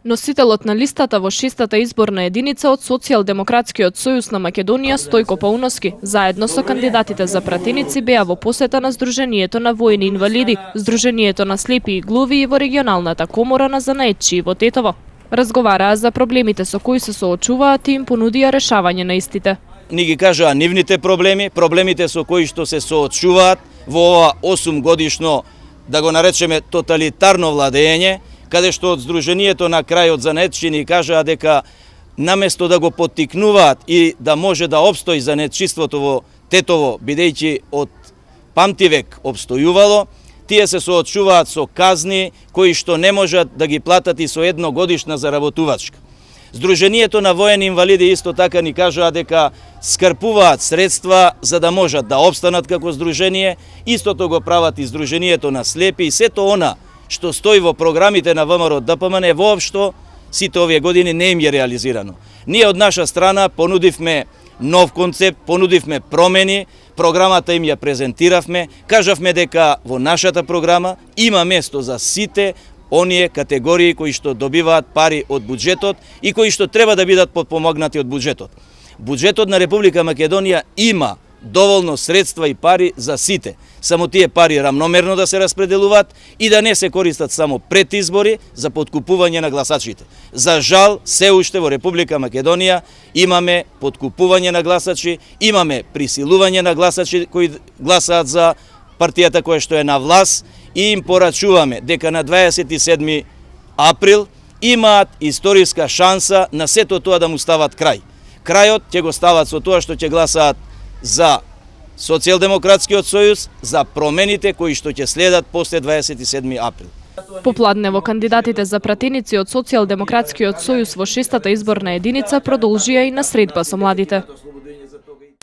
Носителот на листата во 6-та изборна единица од Социјалдемократскиот сојуз на Македонија Стојко Пауновски, заедно со кандидатите за пратеници беа во посета на Сдруженијето на војни инвалиди, Сдруженијето на слепи и глуви и во регионалната комора на занаетчии во Тетово. Разговараа за проблемите со кои се соочуваат и им понудија решавање на истите. Ни ги кажаа нивните проблеми, проблемите со кои што се соочуваат во ова 8 годишно, да го наречеме, тоталитарно владење, каде што од Сдруженијето на крајот занаетчии ни кажаа дека наместо да го поттикнуваат и да може да обстои занаетчиството во Тетово, бидејќи од памтивек обстојувало, тие се соочуваат со казни кои што не можат да ги платат и со едногодишна заработувачка. Сдруженијето на воени инвалиди исто така ни кажаа дека скрпуваат средства за да можат да обстанат како здружение, истото го прават и Сдруженијето на слепи и сето она што стои во програмите на ВМРО ДПМН воопшто сите овие години не им е реализирано. Ние од наша страна понудивме нов концепт, понудивме промени, програмата им ја презентиравме, кажавме дека во нашата програма има место за сите оние категории кои што добиваат пари од буџетот и кои што треба да бидат подпомогнати од буџетот. Буџетот на Република Македонија има доволно средства и пари за сите. Само тие пари рамномерно да се распределуваат и да не се користат само пред избори за подкупување на гласачите. За жал, се уште во Република Македонија имаме подкупување на гласачи, имаме присилување на гласачи кои гласаат за партијата која што е на власт и им порачуваме дека на 27 април имаат историска шанса на сето тоа да му стават крај. Крајот ќе го стават со тоа што ќе гласаат за Социјалдемократскиот сојуз, за промените кои што ќе следат после 27 април. Попладнево кандидатите за пратеници од Социјалдемократскиот сојуз во 6-та изборна единица продолжија и на средба со младите.